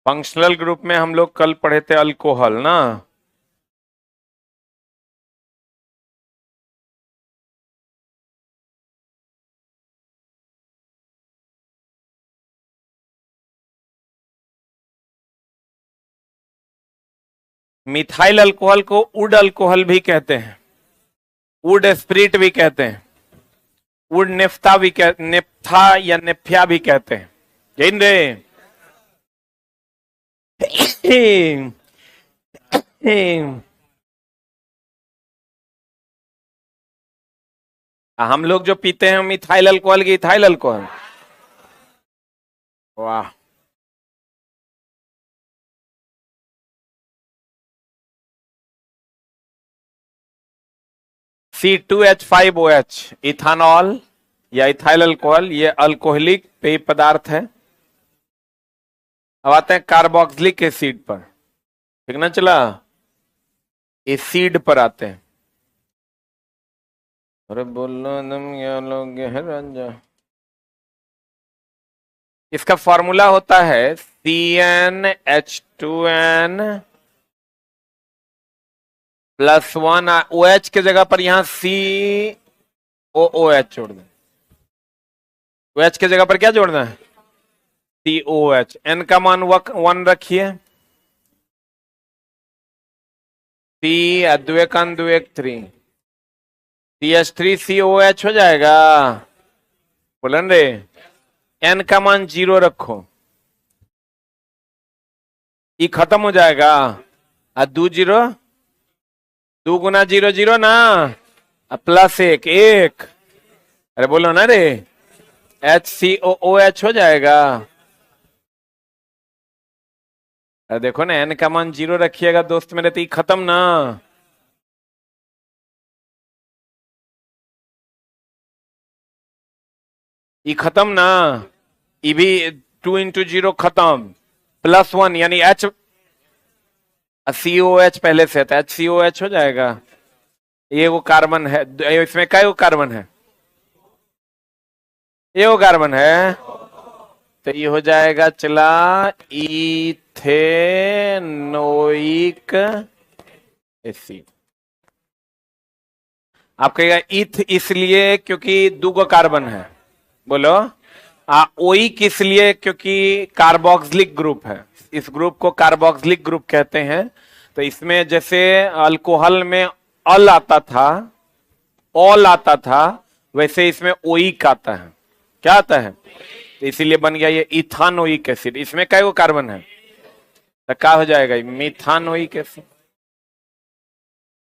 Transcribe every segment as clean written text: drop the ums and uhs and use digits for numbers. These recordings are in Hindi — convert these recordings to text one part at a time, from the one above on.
फंक्शनल ग्रुप में हम लोग कल पढ़े थे अल्कोहल ना। मिथाइल अल्कोहल को वुड अल्कोहल भी कहते हैं, वुड स्प्रिट भी कहते हैं, वुड नेफ्था भी नेफ्था या नेफ्या भी कहते हैं। जैन रे हम लोग जो पीते हैं मिथाइल अल्कोहल की इथाइल अल्कोहल। वाह, C2H5OH इथानॉल या इथाइल अल्कोहल, ये अल्कोहलिक पेय पदार्थ है। अब आते हैं कार्बोक्सिलिक एसिड पर। ठीक ना चला, एसिड पर आते हैं। अरे बोलो तुम क्या लोग है रंजा। इसका फॉर्मूला होता है CnH2n +1 OH के जगह पर यहां COOH जोड़ दें। OH के जगह पर क्या जोड़ना है? COH। N का मान 1 रखिए। C अद्वैकन द्वैक 3 CH3COH हो जाएगा। बोलन रे, N का मान 0 रखो, E खत्म हो जाएगा। 2 0, 2 गुना 0 0 ना, +1 1। अरे बोलो ना रे, HCOOH हो जाएगा। अरे देखो ना, N का मान 0 रखिएगा दोस्त मेरे, तो E खत्म ना। E खत्म ना, E भी 2 × 0 खत्म, +1 यानी H COH पहले से था, HCOH हो जाएगा। ये वो कार्बन है, इसमें क्या वो कार्बन है? ये वो कार्बन है, तो ये हो जाएगा चला इथेनोइक एसिड। आप कहेगा इथ इसलिए क्योंकि 2 कार्बन है, बोलो। ओइक इसलिए क्योंकि कार्बोक्सिलिक ग्रुप है, इस ग्रुप को कार्बोक्सिलिक ग्रुप कहते हैं। तो इसमें जैसे अल्कोहल में अल आता था, ऑल आता था, वैसे इसमें ओइक आता है। क्या आता है? तो इसीलिए बन गया ये इथानोइक एसिड। इसमें क्या कार्बन है, तो क्या हो जाएगा? मिथानोइक एसिड,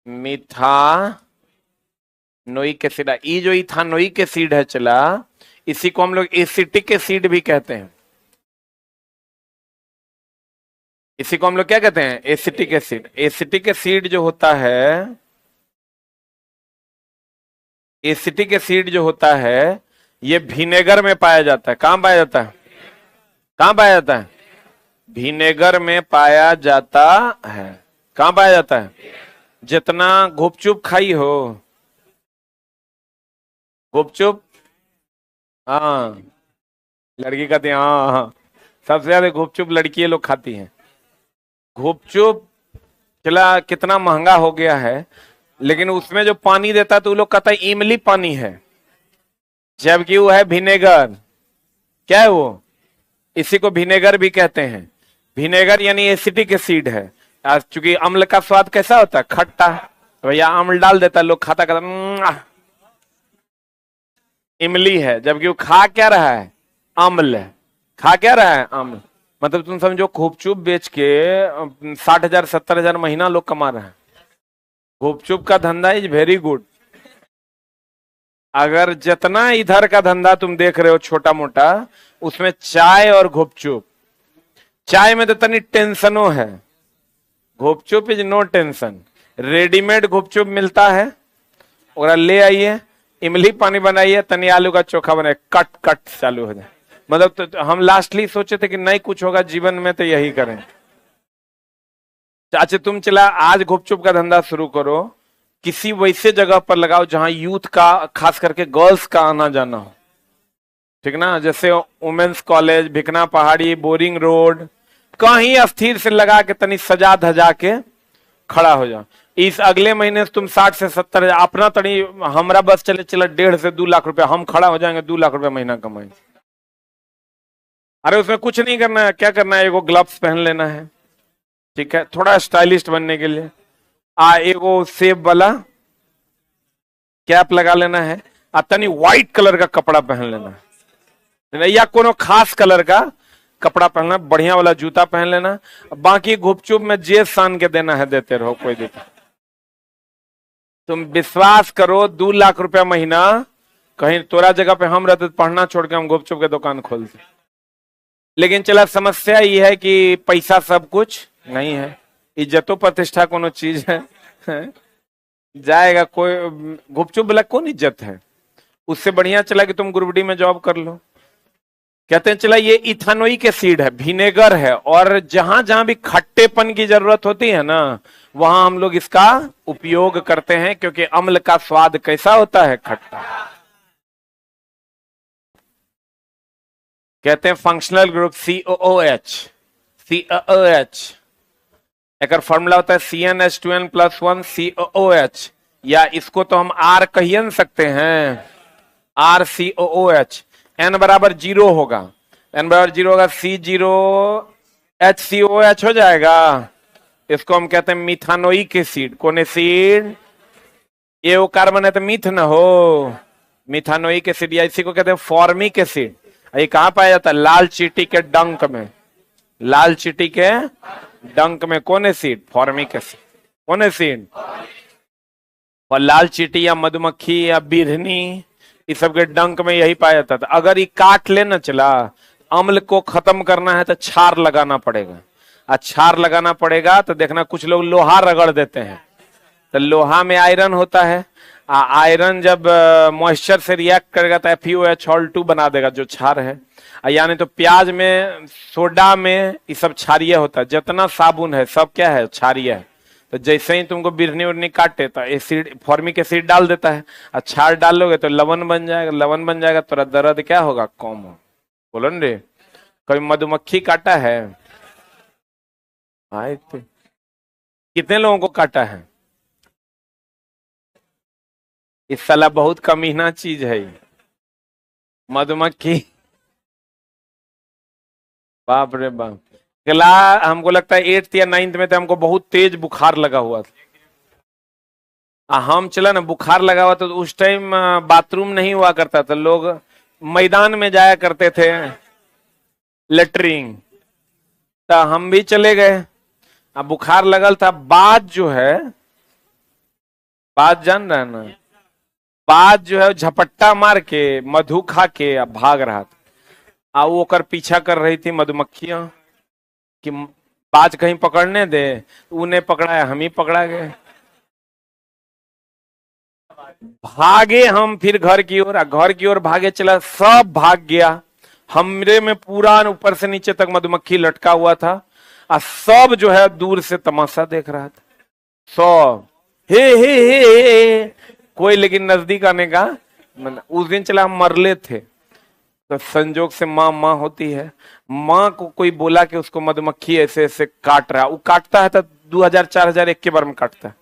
मिथानोइक एसिड। ये जो इथानोइक एसिड है चला, इसी को हम लोग एसिटिक एसिड भी कहते हैं। इसी को हम लोग क्या कहते हैं? Acetic acid. एसिटिक एसिड जो होता है, एसिटिक एसिड जो होता है, ये विनेगर में पाया जाता है। कहां पाया जाता है? कहां पाया जाता है? विनेगर में पाया जाता है। कहां पाया जाता है? जितना गुपचुप खाई हो, गुपचुप, हाँ लड़की खाती है, हाँ हाँ, सबसे ज्यादा गुपचुप लड़की लोग खाती हैं। गुपचुप चला कितना महंगा हो गया है, लेकिन उसमें जो पानी देता है तो लोग कहता है इमली पानी है, जबकि वो है विनेगर। क्या है वो? इसी को विनेगर भी कहते हैं। विनेगर यानी एसिटिक एसिड है। चूंकि अम्ल का स्वाद कैसा होता है? खट्टा, भैया अम्ल डाल देता है, लोग खाता कहता इमली है, जबकि वो खा क्या रहा है? अम्ल। खा क्या रहा है? अम्ल। मतलब तुम समझो गुपचुप बेच के 60,000 70,000 महीना लोग कमा रहे हैं। गुपचुप का धंधा इज वेरी गुड। अगर जितना इधर का धंधा तुम देख रहे हो छोटा मोटा, उसमें चाय और गुपचुप, चाय में तो तनी टेंशनो है, गुपचुप इज नो टेंशन। रेडीमेड गुपचुप मिलता है, और ले आइए, इमली पानी बनाइए, तनी आलू का चोखा बनाइए, कट कट चालू हो जाए। मतलब तो हम लास्टली सोचे थे कि नहीं कुछ होगा जीवन में तो यही करें। अच्छा तुम चला आज गुपचुप का धंधा शुरू करो, किसी वैसे जगह पर लगाओ जहां यूथ का, खास करके गर्ल्स का आना जाना हो। ठीक ना, जैसे वुमेन्स कॉलेज, भिकना पहाड़ी, बोरिंग रोड, कहीं अस्थिर से लगा के तनी सजा धजा के खड़ा हो जाओ। इस अगले महीने से तुम 60 से 70 हजार अपना तनी हमरा बस चले चला 1.5 से 2 लाख रुपया हम खड़ा हो जाएंगे, 2 लाख रुपया महीना कमाएंगे। अरे उसमें कुछ नहीं करना है, क्या करना है, एगो ग्लव्स पहन लेना है, ठीक है, थोड़ा स्टाइलिस्ट बनने के लिए एगो सेब वाला कैप लगा लेना है, तनी व्हाइट कलर का कपड़ा पहन लेना है, या कोनो खास कलर का कपड़ा पहनना, बढ़िया वाला जूता पहन लेना, बाकी गुपचुप में जे सान के देना है देते रहो, कोई दिक्कत। तुम विश्वास करो 2 लाख रुपया महीना कहीं तोरा जगह पे हम रहते पढ़ना छोड़ के हम गुपचुप के दुकान खोलते। लेकिन चला समस्या ये है कि पैसा सब कुछ नहीं है, इज्जतो प्रतिष्ठा कोनो चीज है जाएगा कोई। गुपचुप वाला कौन इज्जत है, उससे बढ़िया चला कि तुम गुरुबडी में जॉब कर लो। कहते हैं चला ये इथानोइक एसिड है, विनेगर है, और जहां जहां भी खट्टेपन की जरूरत होती है ना वहां हम लोग इसका उपयोग करते हैं, क्योंकि अम्ल का स्वाद कैसा होता है, खट्टा। कहते हैं फंक्शनल ग्रुप COOH, COOH एक फॉर्मूला होता है CnH2n+1 COOH, या इसको तो हम R कहिए सकते हैं, RCOOH। n बराबर 0 होगा, n बराबर 0 होगा, C0HCOH हो जाएगा। इसको हम कहते हैं मिथानोइक एसिड। कौन एसिड, ये वो कार्बन है तो मीथ न हो, मिथानोइक एसिड, या इसी को कहते हैं फॉर्मिक एसिड। ये कहां पाया जाता है, लाल चींटी के डंक में, लाल चींटी के डंक में कौन एसिड, फॉर्मिक एसिड। कौन एसिड, और लाल चींटी या मधुमक्खी या बिरहनी इस सब के डंक में यही पाया जाता था। अगर ये काट लेना चला, अम्ल को खत्म करना है तो क्षार लगाना पड़ेगा, क्षार लगाना पड़ेगा तो देखना कुछ लोग लोहा रगड़ देते हैं, तो लोहा में आयरन होता है, आयरन जब मॉइस्चर से रिएक्ट करेगा तो FeOH2 बना देगा जो क्षार है। यानी तो प्याज में, सोडा में ये सब क्षारीय होता है, जितना साबुन है सब क्या है, क्षारीय है। तो जैसे ही तुमको बिरहनी उरनी काटे तो एसिड, फॉर्मिक एसिड डाल देता है, क्षार डालोगे तो लवण बन जाएगा, लवण बन जाएगा तो दर्द क्या होगा, कम हो। बोलो न रे, कभी मधुमक्खी काटा है, आए तो कितने लोगों को काटा है, इस साला बहुत कमीना चीज है मधुमक्खी, बाप रे बाप। गला हमको लगता है 8th या 9th में थे, हमको बहुत तेज बुखार लगा हुआ था। हम चला ना बुखार लगा हुआ तो उस टाइम बाथरूम नहीं हुआ करता था, लोग मैदान में जाया करते थे लेटरिंग, तो हम भी चले गए। अब बुखार लगल था, बात जो है, बात जान रहा है ना, बात जो है झपट्टा मार के मधु खा के अब भाग रहा था। वो कर पीछा कर रही थी मधुमक्खियां कि बाज कहीं पकड़ने दे, उन्हें पकड़ा, हम ही पकड़ा गए। भागे हम फिर घर की ओर, घर की ओर भागे चला, सब भाग गया। हमरे में पूरा ऊपर से नीचे तक मधुमक्खी लटका हुआ था, और सब जो है दूर से तमाशा देख रहा था, सब हे। कोई लेकिन नजदीक आने का, उस दिन चला हम मरले थे, तो संजोग से माँ होती है, माँ को कोई बोला कि उसको मधुमक्खी ऐसे ऐसे काट रहा, वो काटता है तो 2000-4000 एक के बार में काटता है।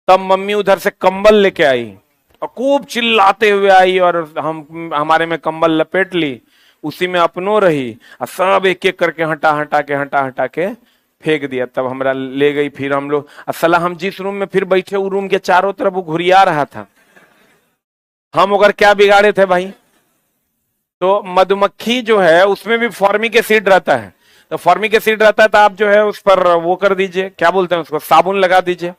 तब मम्मी उधर से कंबल लेके आई और खूब चिल्लाते हुए आई, और हमारे में कंबल लपेट ली, उसी में अपनो रही, और सब एक एक करके हटा के फेंक दिया। तब हमरा ले गई, फिर हम लोग असला, हम जिस रूम में फिर बैठे वो रूम के चारों तरफ वो घुरिया रहा था, हम अगर क्या बिगाड़े थे भाई। तो मधुमक्खी जो है उसमें भी फॉर्मिक एसिड रहता है, तो फॉर्मिक एसिड रहता है तो आप जो है उस पर वो कर दीजिए, क्या बोलते हैं उसको, साबुन लगा दीजिए,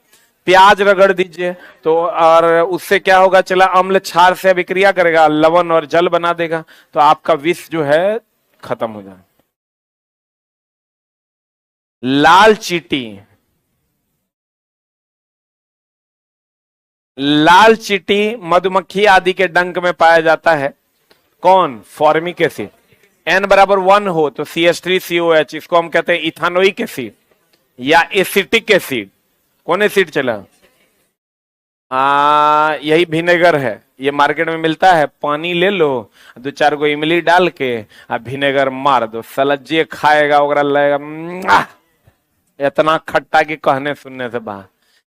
प्याज रगड़ दीजिए, तो और उससे क्या होगा, चला अम्ल क्षार से अभिक्रिया करेगा, लवण और जल बना देगा, तो आपका विष जो है खत्म हो जाए। लाल चींटी, लाल चींटी मधुमक्खी आदि के डंक में पाया जाता है, कौन, फॉर्मिक एसिड। n बराबर 1 हो तो CH3COH, इसको हम कहते हैं इथानोइक एसिड या एसिटिक एसिड। कौन एसिड चला, यही विनेगर है, ये मार्केट में मिलता है। पानी ले लो, दो चार गो इमली डाल के विनेगर मार दो, साला जे खाएगा ओकरा लगेगा इतना खट्टा कि कहने सुनने से बाहर।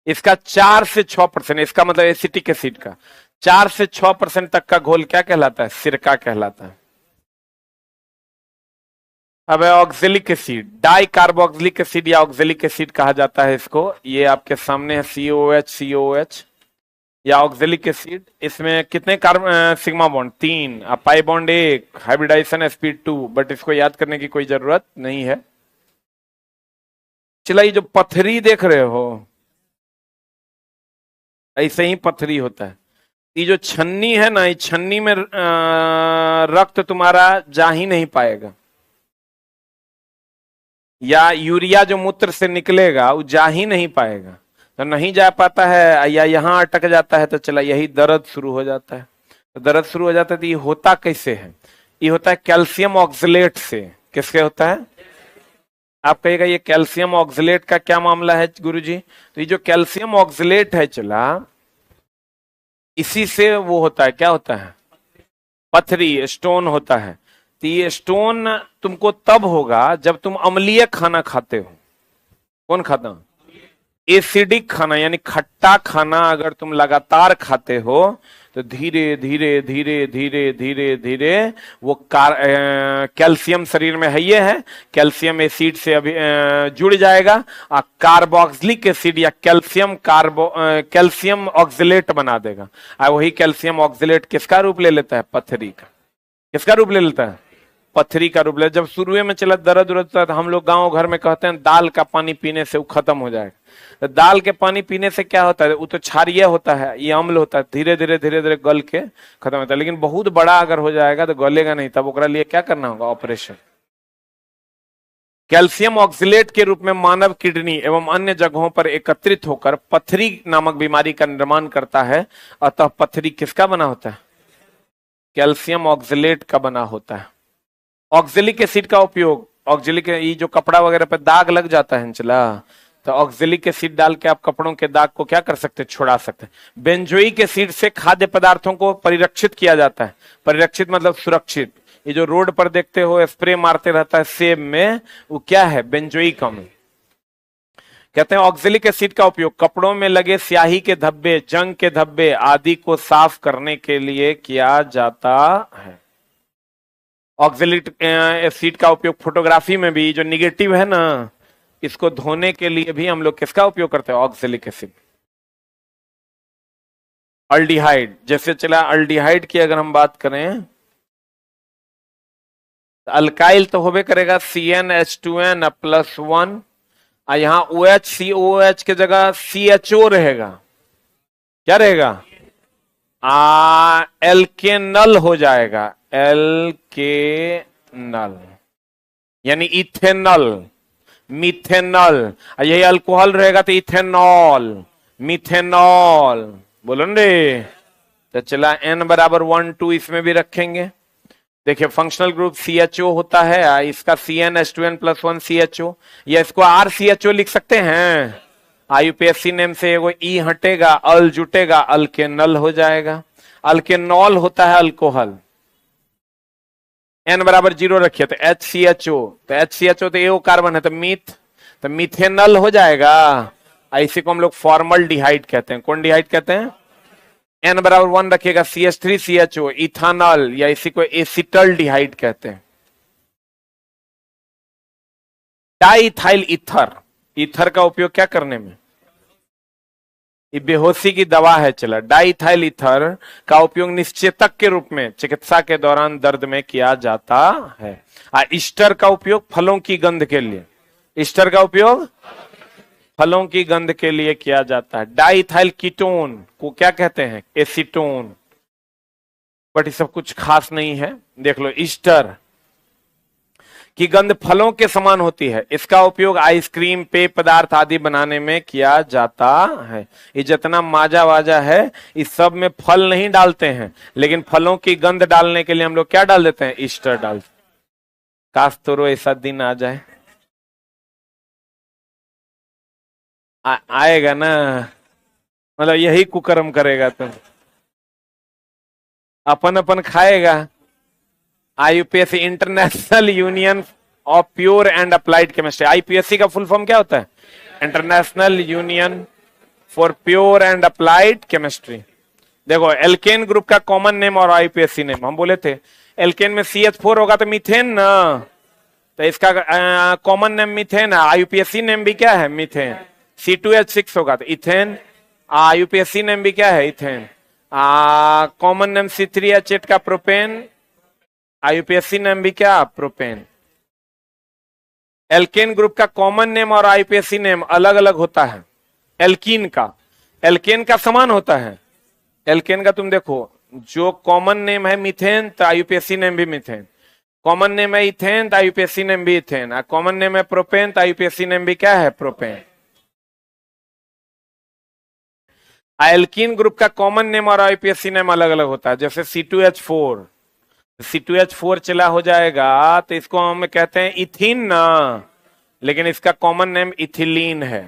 इसका 4 से 6%, इसका मतलब एसिटिक एसिड का 4 से 6% तक का घोल क्या कहलाता है? सिरका कहलाता है। अब oxalic acid, di carboxylic acid या ऑक्जेलिक एसिड कहा जाता है इसको। ये आपके सामने है COH या ऑक्जेलिक एसिड। इसमें कितने carbon sigma bond? 3, pi bond 1, hybridisation sp2, but इसको याद करने की कोई जरूरत नहीं है। चला, ये जो पथरी देख रहे हो, ऐसे ही पथरी होता है। ये जो छन्नी है ना, इस छन्नी में रक्त तुम्हारा जा ही नहीं पाएगा, या यूरिया जो मूत्र से निकलेगा वो जा ही नहीं पाएगा। तो नहीं जा पाता है या यहां अटक जाता है, तो चला यही दर्द शुरू हो जाता है। तो दर्द शुरू हो जाता है, तो ये होता कैसे है? ये होता है कैल्शियम ऑक्सलेट से। किसके होता है? आप कहेगा ये कैल्शियम ऑक्सलेट का क्या मामला है गुरुजी? तो ये जो कैल्शियम ऑक्सलेट है चला, इसी से वो होता है, क्या होता है? पथरी, स्टोन होता है। तो ये स्टोन तुमको तब होगा जब तुम अम्लीय खाना खाते हो। कौन खाता? एसिडिक खाना, यानी खट्टा खाना अगर तुम लगातार खाते हो तो धीरे धीरे धीरे धीरे धीरे धीरे वो कैल्शियम शरीर में है, ये है कैल्शियम एसिड से अभी जुड़ जाएगा, कार्बोक्सिलिक एसिड या कैल्शियम ऑक्सलेट बना देगा। वही कैल्शियम ऑक्सलेट किसका रूप ले लेता है? पथरी का। किसका रूप ले लेता है? पथरी का रूप ले। जब शुरू में चला दर्द उर्द होता है तो हम लोग गांव घर में कहते हैं दाल का पानी पीने से वो खत्म हो जाएगा। तो दाल के पानी पीने से क्या होता है? वो तो क्षारीय होता है, ये अम्ल होता है, धीरे धीरे धीरे धीरे गल के खत्म होता है। लेकिन बहुत बड़ा अगर हो जाएगा तो गलेगा नहीं, तब ओकरा लिए क्या करना होगा? ऑपरेशन। कैल्शियम ऑक्सलेट के रूप में मानव किडनी एवं अन्य जगहों पर एकत्रित होकर पथरी नामक बीमारी का निर्माण करता है। अतः पथरी किसका बना होता है? कैल्शियम ऑक्सलेट का बना होता है। ऑक्जेलिक एसिड का उपयोग, ऑक्जेलिक, ये जो कपड़ा वगैरह पे दाग लग जाता है चला, तो ऑक्जेलिक एसिड डाल के आप कपड़ों के दाग को क्या कर सकते हैं? छुड़ा सकते हैं। बेंजोइक एसिड से खाद्य पदार्थों को परिरक्षित किया जाता है। परिरक्षित मतलब सुरक्षित। ये जो रोड पर देखते हो स्प्रे मारते रहता है सेब में, वो क्या है? बेंजोइक अम्ल। कहते हैं ऑक्जेलिक एसिड का उपयोग कपड़ों में लगे स्याही के धब्बे, जंग के धब्बे आदि को साफ करने के लिए किया जाता है। ऑक्जेलिक एसिड का उपयोग फोटोग्राफी में भी, जो निगेटिव है ना, इसको धोने के लिए भी हम लोग किसका उपयोग करते हैं? Oxalic acid. अल्डिहाइड, जैसे चला अल्डिहाइड की अगर हम बात करें, तो अल्काइल तो होबे करेगा CnH2n+1, यहां OH COOH के जगह CHO रहेगा। क्या रहेगा? एल्केनल हो जाएगा, एल्केनल, यानी इथेनल, मिथेनल। यही अल्कोहल रहेगा तो इथेनॉल, मिथेनॉल। बोलो रे। तो चला N बराबर 1 2 इसमें भी रखेंगे। देखिए फंक्शनल ग्रुप CHO होता है, इसका CnH2n+1 CHO, या इसको RCHO लिख सकते हैं। IUPAC नेम से वो ई हटेगा, अल जुटेगा, अल्केनल हो जाएगा। अल्केनॉल होता है अल्कोहल। N बराबर 0 रखिए तो HCHO, तो HCHO तो एओ कार्बन है, तो मिथेनल हो जाएगा। इसी को हम लोग फॉर्मल डिहाइड कहते हैं। कौन डिहाइड कहते हैं? N बराबर 1 रखिएगा CH3CHO, इथानॉल, या इसी को एसिटल डिहाइड कहते हैं। डाइथाइल ईथर, ईथर का उपयोग क्या करने में? ये बेहोशी की दवा है। चला, डाइथाइल ईथर का उपयोग निश्चेतक के रूप में चिकित्सा के दौरान दर्द में किया जाता है। ईस्टर का उपयोग फलों की गंध के लिए, ईस्टर का उपयोग फलों की गंध के लिए किया जाता है। डाइथाइल कीटोन को क्या कहते हैं? एसीटोन। बट ये सब कुछ खास नहीं है। देख लो, ईस्टर की गंध फलों के समान होती है। इसका उपयोग आइसक्रीम, पेय पदार्थ आदि बनाने में किया जाता है। ये जितना माजा वाजा है, इस सब में फल नहीं डालते हैं, लेकिन फलों की गंध डालने के लिए हम लोग क्या डाल देते हैं? ईस्टर डालते। काश तो ऐसा दिन आ जाए। आएगा ना। मतलब यही कुकर्म करेगा तुम, अपन अपन खाएगा। आईयूपीएससी international union of pure and applied chemistry. IPSC का फुल फॉर्म क्या होता है? International union for pure and applied chemistry. देखो एल्केन ग्रुप का कॉमन नेम और आईपीएससी नेम हम बोले थे, एल्केन में CH4 होगा तो मीथेन ना, तो इसका कॉमन नेम मीथेन है। आईयूपीएससी नेम भी क्या है? मीथेन। C2H6 होगा तो इथेन। आईयूपीएससी नेम भी क्या है? इथेन। कॉमन नेम C3H8 का प्रोपेन, आईयूपीएससी नेम भी क्या? प्रोपेन। एल्केन ग्रुप का कॉमन नेम और आईयूपीएससी नेम अलग अलग होता है। एल्केन का समान होता है। एल्केन का तुम देखो, जो कॉमन नेम है मीथेन तो आईयूपीएससी नेम भी मीथेन, कॉमन नेम है इथेन तो आईयूपीएससी नेम भी इथेन, और कॉमन नेम है प्रोपेन तो आईयूपीएससी नेम भी क्या है? प्रोपेन। एल्कीन ग्रुप का कॉमन नेम और आईयूपीएससी नेम अलग अलग होता है। जैसे C2H4, C2H4 चला हो जाएगा तो इसको हम कहते हैं इथिन ना, लेकिन इसका कॉमन नेम इथिलीन है।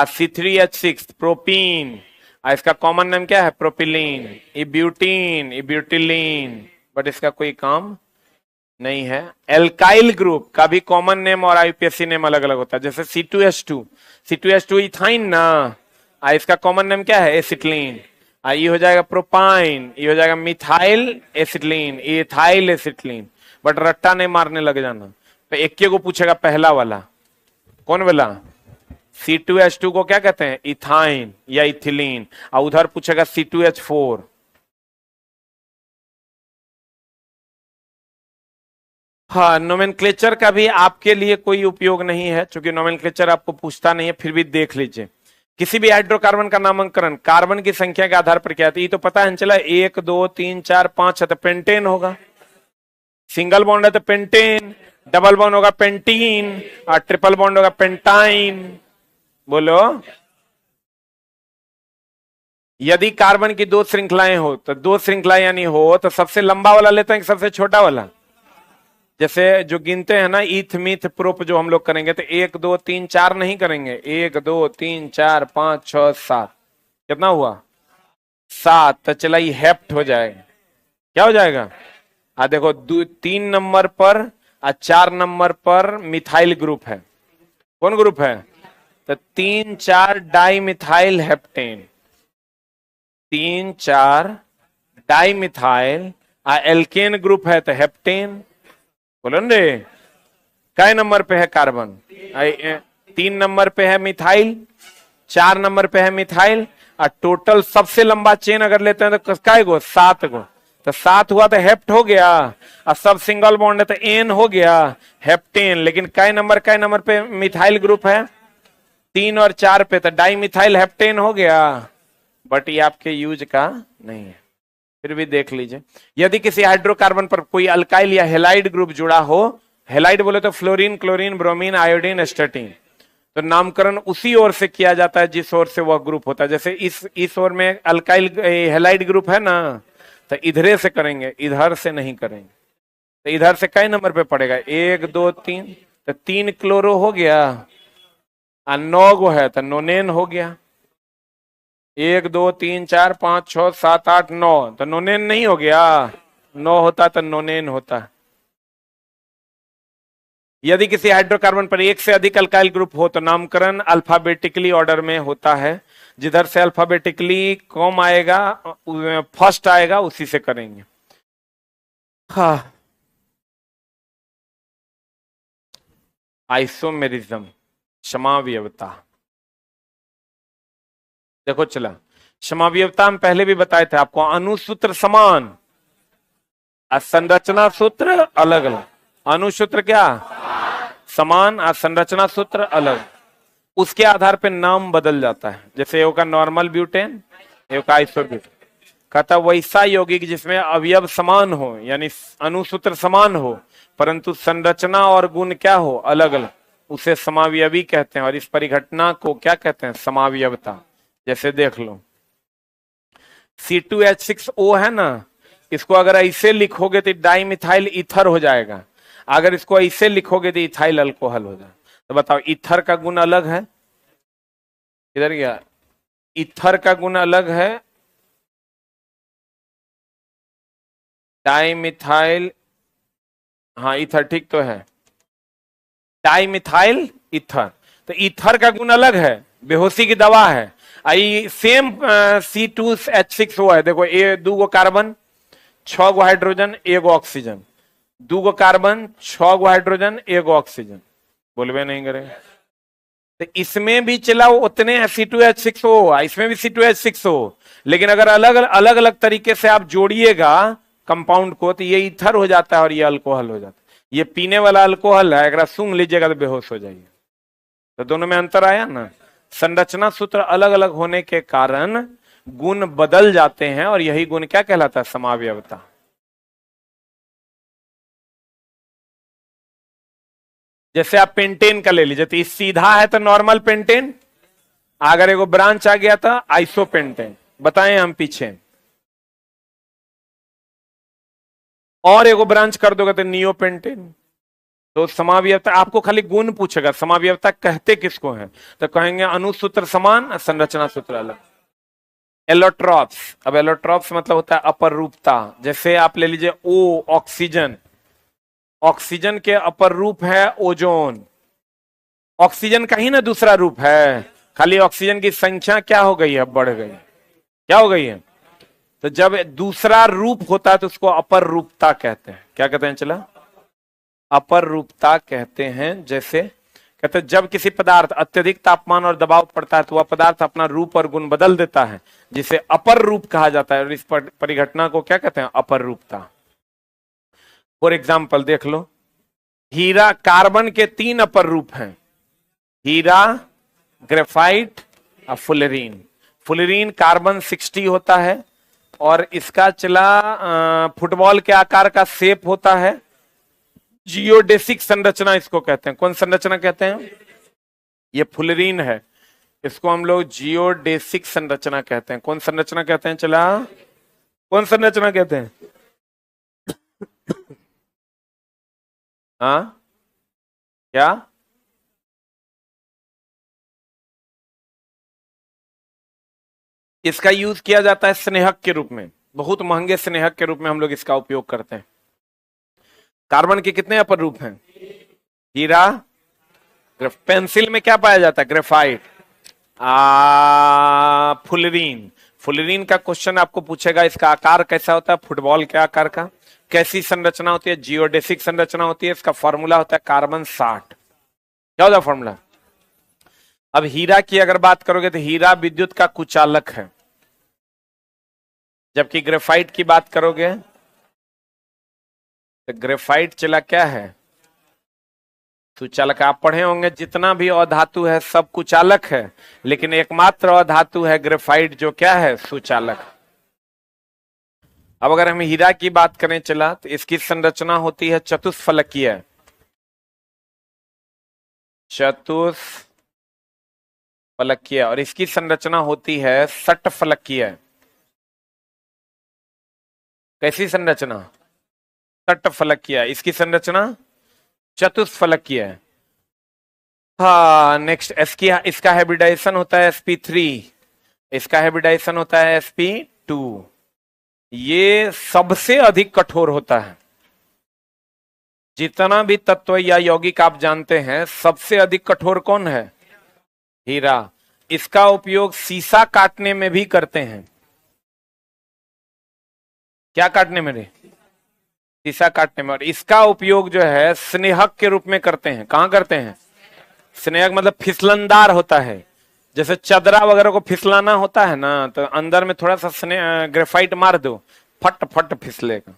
C3H6 प्रोपीन, इसका कॉमन नेम क्या है? प्रोपिलीन। इब्यूटीन, इब्यूटिलीन, बट इसका कोई काम नहीं है। एल्काइल ग्रुप का भी कॉमन नेम और आईयूपीएससी नेम अलग अलग होता है। जैसे C2H2, C2H2 इथाइन ना, इसका कॉमन नेम क्या है? एसिटिलीन। ये हो जाएगा प्रोपाइन, ये हो जाएगा methyl acetylene, ethyl acetylene. But रट्टा नहीं मारने लग जाना, तो एक को पूछेगा पहला वाला कौन वाला? C2H2 को क्या कहते हैं? इथाइन या इथिलीन, और उधर पूछेगा C2H4। हाँ, नोमेनक्लेचर का भी आपके लिए कोई उपयोग नहीं है, क्योंकि नोमेनक्लेचर आपको पूछता नहीं है, फिर भी देख लीजिए। किसी भी हाइड्रोकार्बन का नामकरण कार्बन की संख्या के आधार पर किया जाता है। ये तो पता है चला, 1 2 3 4 5 है तो पेंटेन होगा। सिंगल बॉन्ड है तो पेंटेन, डबल बॉन्ड होगा पेंटीन, और ट्रिपल बॉन्ड होगा पेंटाइन। बोलो, यदि कार्बन की 2 श्रृंखलाएं हो तो 2 श्रृंखलाएं यानी हो तो सबसे लंबा वाला लेते हैं कि सबसे छोटा वाला? जैसे जो गिनते हैं ना, ईथ मीथ प्रोप जो हम लोग करेंगे तो 1 2 3 4 नहीं करेंगे, 1 2 3 4 5 6 7, कितना हुआ? 7। तो चला ये हेप्ट हो जाएगा। क्या हो जाएगा? देखो 3 नंबर पर और 4 नंबर पर मिथाइल ग्रुप है। कौन ग्रुप है? तो 3 4 di methyl heptane, 3 4 di methyl. Alkane group है तो हेप्टेन। बोलो रे, काय नंबर पे है कार्बन? 3 नंबर पे है मिथाइल, 4 नंबर पे है मिथाइल, और टोटल सबसे लंबा चेन अगर लेते हैं तो काय गो? 7 गो। तो 7 हुआ तो हेप्ट हो गया, और सब सिंगल बॉन्ड है तो एन हो गया, हेप्टेन। लेकिन काय नंबर पे मिथाइल ग्रुप है? 3 और 4 पे, तो डाई मिथाइल हेप्टेन हो गया। बट ये आपके यूज का नहीं है, फिर भी देख लीजिए। यदि किसी हाइड्रोकार्बन पर कोई अल्काइल या हेलाइड ग्रुप जुड़ा हो, हेलाइड बोले तो फ्लोरीन, क्लोरीन, ब्रोमीन, आयोडीन, एस्टेटिन, तो नामकरण उसी ओर से किया जाता है जिस ओर से वह ग्रुप होता है। जैसे इस ओर में अल्काइल हेलाइड ग्रुप है ना, तो इधरे से करेंगे, इधर से नहीं करेंगे। तो इधर से कई नंबर पे पड़ेगा? 1 2 3, तो 3 क्लोरो हो गया, और 9 गो है तो नोनेन हो गया। 1 2 3 4 5 6 7 8 9, तो नोनेन नहीं हो गया? 9 होता तो नोनेन होता। यदि किसी हाइड्रोकार्बन पर एक से अधिक अल्काइल ग्रुप हो तो नामकरण अल्फाबेटिकली ऑर्डर में होता है। जिधर से अल्फाबेटिकली कम आएगा, फर्स्ट आएगा, उसी से करेंगे। हाँ, आइसोमेरिज्म, समावयवता। देखो चला, समावयवता हम पहले भी बताए थे आपको। अणुसूत्र समान, संरचना सूत्र अलग अलग। अणुसूत्र क्या? समान, और संरचना सूत्र अलग। उसके आधार पर नाम बदल जाता है। जैसे एक का नॉर्मल ब्यूटेन, एक का आइसोब्यूटेन। कहता वैसा यौगिक जिसमें अवयव समान हो, यानी अणुसूत्र समान हो, परंतु संरचना और गुण क्या हो? अलग अलग, उसे समावयवी कहते हैं। और इस परिघटना को क्या कहते हैं? समावयवता। जैसे देख लो, C2H6O है ना, इसको अगर ऐसे लिखोगे तो डाइमिथाइल ईथर हो जाएगा। अगर इसको ऐसे लिखोगे तो इथाइल अल्कोहल हो जाएगा। तो बताओ, ईथर का गुण अलग है, किधर गया? ईथर का गुण अलग है, डाइमिथाइल, हाँ ईथर ठीक तो है, डाइमिथाइल ईथर। तो ईथर का गुण अलग है, बेहोशी की दवा है। आई सेम C2H6O है, देखो ये 2 carbon 6 hydrogen 1 oxygen, 2 carbon 6 hydrogen 1 oxygen, बोलबे नहीं करे। तो इसमें भी चला उतने C2H6O, इसमें भी C2H6O, लेकिन अगर अलग अलग अलग तरीके से आप जोड़िएगा कंपाउंड को तो ये ईथर हो जाता है और ये अल्कोहल हो जाता है। ये पीने वाला अल्कोहल है, अगर सूंघ लीजिएगा तो बेहोश हो जाइए। तो दोनों में अंतर आया ना। संरचना सूत्र अलग अलग होने के कारण गुण बदल जाते हैं और यही गुण क्या कहलाता है, समावयवता। जैसे आप पेंटेन का ले लीजिए, तो इस सीधा है तो नॉर्मल पेंटेन, अगर एगो ब्रांच आ गया था आइसोपेंटेन, बताएं हम पीछे, और एगो ब्रांच कर दोगे तो नियोपेंटेन। तो समावयवता आपको खाली गुण पूछेगा, समावयवता कहते किसको है, तो कहेंगे अनुसूत्र समान, संरचना सूत्र अलग। एलोट्रॉप्स, अब एलोट्रॉप्स मतलब होता है अपर रूपता। जैसे आप ले लीजिए ओ, ऑक्सीजन, ऑक्सीजन के अपर रूप है ओजोन, ऑक्सीजन का ही ना दूसरा रूप है, खाली ऑक्सीजन की संख्या क्या हो गई है, बढ़ गई, क्या हो गई है। तो जब दूसरा रूप होता है तो उसको अपर रूपता कहते हैं। क्या कहते हैं, चला अपर रूपता कहते हैं। जैसे कहते हैं जब किसी पदार्थ अत्यधिक तापमान और दबाव पड़ता है तो वह पदार्थ अपना रूप और गुण बदल देता है, जिसे अपर रूप कहा जाता है, और इस परिघटना को क्या कहते हैं, अपर रूपता। फॉर एग्जाम्पल देख लो, हीरा, कार्बन के 3 अपर रूप हैं, हीरा, ग्रेफाइट और फुलेरीन। फुलेरीन कार्बन 60 होता है और इसका चला फुटबॉल के आकार का शेप होता है। जियोडेसिक संरचना इसको कहते हैं। कौन संरचना कहते हैं, ये फुलेरीन है, इसको हम लोग जियोडेसिक संरचना कहते हैं। कौन संरचना कहते हैं, चला कौन संरचना कहते हैं, हाँ क्या, इसका यूज किया जाता है स्नेहक के रूप में, बहुत महंगे स्नेहक के रूप में हम लोग इसका उपयोग करते हैं। कार्बन के कितने अपर रूप हैं, हीरा, पेंसिल में क्या पाया जाता है, ग्रेफाइट, फुलरीन। फुलरीन का क्वेश्चन आपको पूछेगा इसका आकार कैसा होता है, फुटबॉल के आकार का। कैसी संरचना होती है, जियोडेसिक संरचना होती है। इसका फॉर्मूला होता है कार्बन 60। क्या होता है फॉर्मूला। अब हीरा की अगर बात करोगे तो हीरा विद्युत का कुचालक है, जबकि ग्रेफाइट की बात करोगे तो ग्रेफाइट चला क्या है, सुचालक। आप पढ़े होंगे जितना भी अधातु है सब कुचालक है, लेकिन एकमात्र अधातु है ग्रेफाइट जो क्या है, सुचालक। अब अगर हम हीरा की बात करें चला तो इसकी संरचना होती है चतुष्फलकीय, चतुष्फलकीय, और इसकी संरचना होती है षटफलकीय। कैसी संरचना, षटफलकीय, इसकी संरचना चतुष्फलकीय है। हाँ नेक्स्ट, इसका हाइब्रिडाइजेशन होता है sp3, इसका हाइब्रिडाइजेशन होता है sp2। ये सबसे अधिक कठोर होता है, जितना भी तत्व या यौगिक आप जानते हैं सबसे अधिक कठोर कौन है, हीरा। इसका उपयोग सीसा काटने में भी करते हैं। क्या काटने में रे, शीशा काटने में। और इसका उपयोग जो है स्नेहक के रूप में करते हैं। कहां करते हैं, स्नेहक मतलब फिसलनदार होता है। जैसे चदरा वगैरह को फिसलाना होता है ना, तो अंदर में थोड़ा सा ग्रेफाइट मार दो, फट फट फिसलेगा।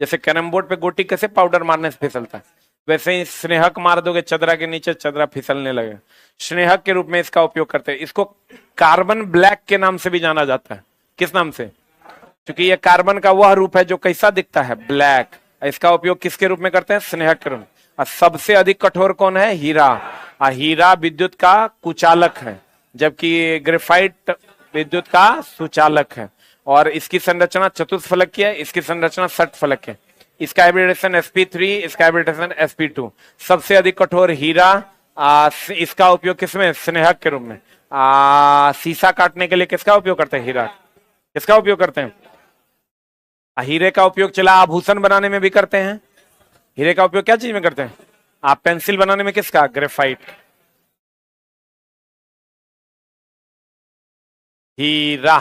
जैसे कैरम बोर्ड पे गोटी कैसे पाउडर मारने से फिसलता है, वैसे ही स्नेहक मार दोगे चदरा के नीचे, चदरा फिसलने लगेगा। स्नेहक के रूप में इसका उपयोग करते हैं। इसको कार्बन ब्लैक के नाम से भी जाना जाता है। किस नाम से, क्योंकि ये कार्बन का वह रूप है जो कैसा दिखता है, ब्लैक। इसका उपयोग किसके रूप में करते हैं, स्नेहक के रूप में। और सबसे अधिक कठोर कौन है, हीरा। हीरा विद्युत का कुचालक है, जबकि ग्रेफाइट विद्युत का सुचालक है। और इसकी संरचना चतुष्फलकीय है, इसकी संरचना षटफलकीय है। इसका हाइब्रिडेशन sp3, इसका हाइब्रिडेशन sp2। सबसे अधिक कठोर हीरा, इसका उपयोग किसमें, स्नेहक के रूप में। शीशा काटने के लिए किसका उपयोग करते हैं? हीरा। किसका उपयोग करते हैं? हीरे का उपयोग चला आभूषण बनाने में भी करते हैं। हीरे का उपयोग क्या चीज में करते हैं? आप पेंसिल बनाने में किसका? ग्रेफाइट। हीरा।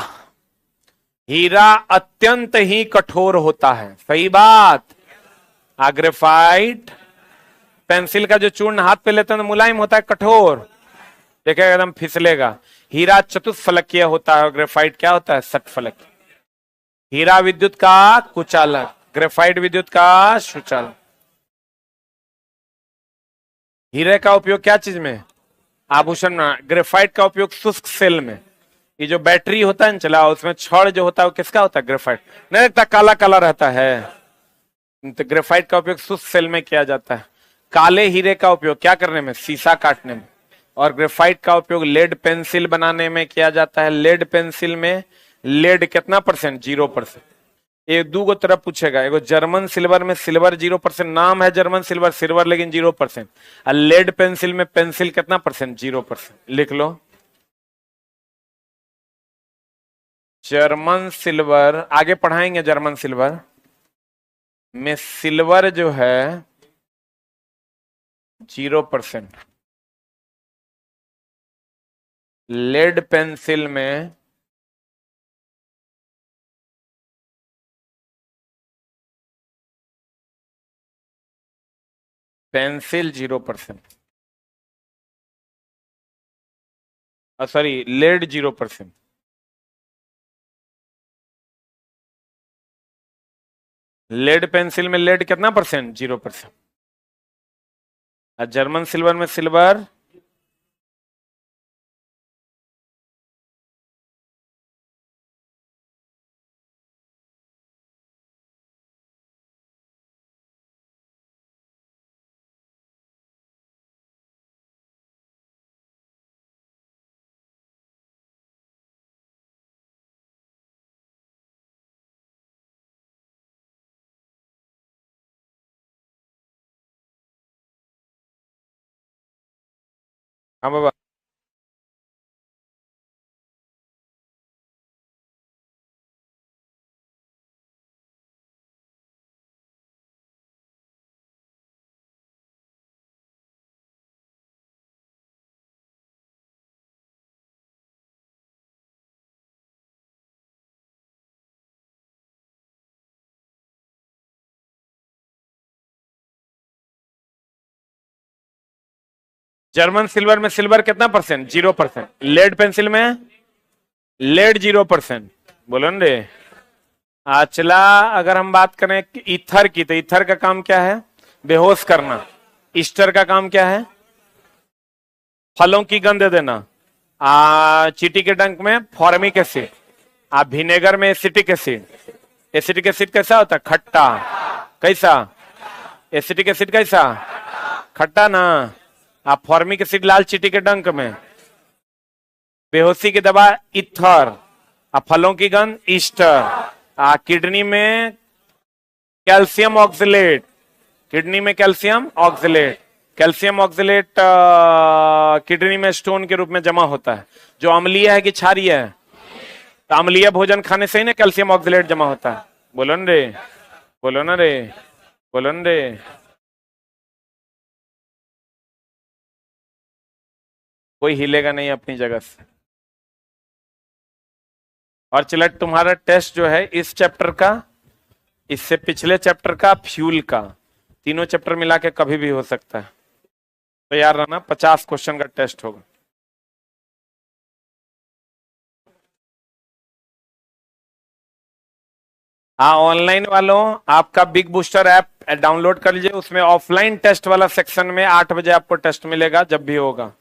हीरा अत्यंत ही कठोर होता है, सही बात। ग्रेफाइट, पेंसिल का जो चूर्ण हाथ पे लेते हैं तो मुलायम होता है, कठोर, देखिएगा एकदम फिसलेगा। हीरा चतुष्फलकीय होता है और ग्रेफाइट क्या होता है? षटफलकीय। हीरा विद्युत का कुचालक, ग्रेफाइट विद्युत का सुचालक। हीरे का उपयोग क्या चीज में? आभूषण में। ग्रेफाइट का उपयोग शुष्क सेल में। ये जो बैटरी होता है ना चला, उसमें छड़ जो होता है वो किसका होता है? ग्रेफाइट। नहीं लगता काला काला रहता है, तो ग्रेफाइट का उपयोग शुष्क सेल में किया जाता है। काले हीरे का उपयोग क्या करने में? शीशा काटने में। और ग्रेफाइट का उपयोग लेड पेंसिल बनाने में किया जाता है। लेड पेंसिल में लेड कितना परसेंट? 0%। ये दो तरफ पूछेगा, एगो जर्मन सिल्वर में सिल्वर 0%, नाम है जर्मन सिल्वर, सिल्वर लेकिन 0%। और लेड पेंसिल में पेंसिल कितना परसेंट? 0%। लिख लो, जर्मन सिल्वर, आगे पढ़ाएंगे। जर्मन सिल्वर में सिल्वर जो है 0%, लेड पेंसिल में pencil 0%, sorry lead 0%। Lead pencil में लेड कितना परसेंट? 0%। और जर्मन सिल्वर में सिल्वर हाँ बाबा। जर्मन सिल्वर में सिल्वर कितना परसेंट? 0%। लेड पेंसिल में लेड 0%। बोलो न रे। चला, अगर हम बात करें ईथर की, तो ईथर का काम क्या है? बेहोश करना। ईस्टर का काम क्या है? फलों की गंध देना। चींटी के डंक में फॉर्मिक एसिड। विनेगर में एसिटिक एसिड। एसिटिक एसिड कैसा होता है? खट्टा। कैसा? एसिटिक एसिड कैसा? खट्टा ना। फॉर्मिक एसिड लाल चींटी के डंक में। बेहोशी की दवा इथर। फलों की गंध ईस्टर। किडनी में कैल्शियम ऑक्सलेट। किडनी में calcium oxalate. Calcium oxalate kidney में स्टोन के रूप में जमा होता है। जो अम्लीय है कि क्षारीय है? तो अम्लीय भोजन खाने से ही ना कैल्शियम ऑक्सलेट जमा होता है। बोलो न रे, बोलो ना रे, बोलो न रे। कोई हिलेगा नहीं अपनी जगह से। और चला, तुम्हारा टेस्ट जो है इस चैप्टर का, इससे पिछले चैप्टर का, फ्यूल का, तीनों चैप्टर मिला के कभी भी हो सकता है। तो यार रहना, 50 क्वेश्चन का टेस्ट होगा। ऑनलाइन वालों, आपका बिग बूस्टर ऐप डाउनलोड कर लीजिए। उसमें ऑफलाइन टेस्ट वाला सेक्शन में 8 बजे आपको टेस्ट मिलेगा, जब भी होगा।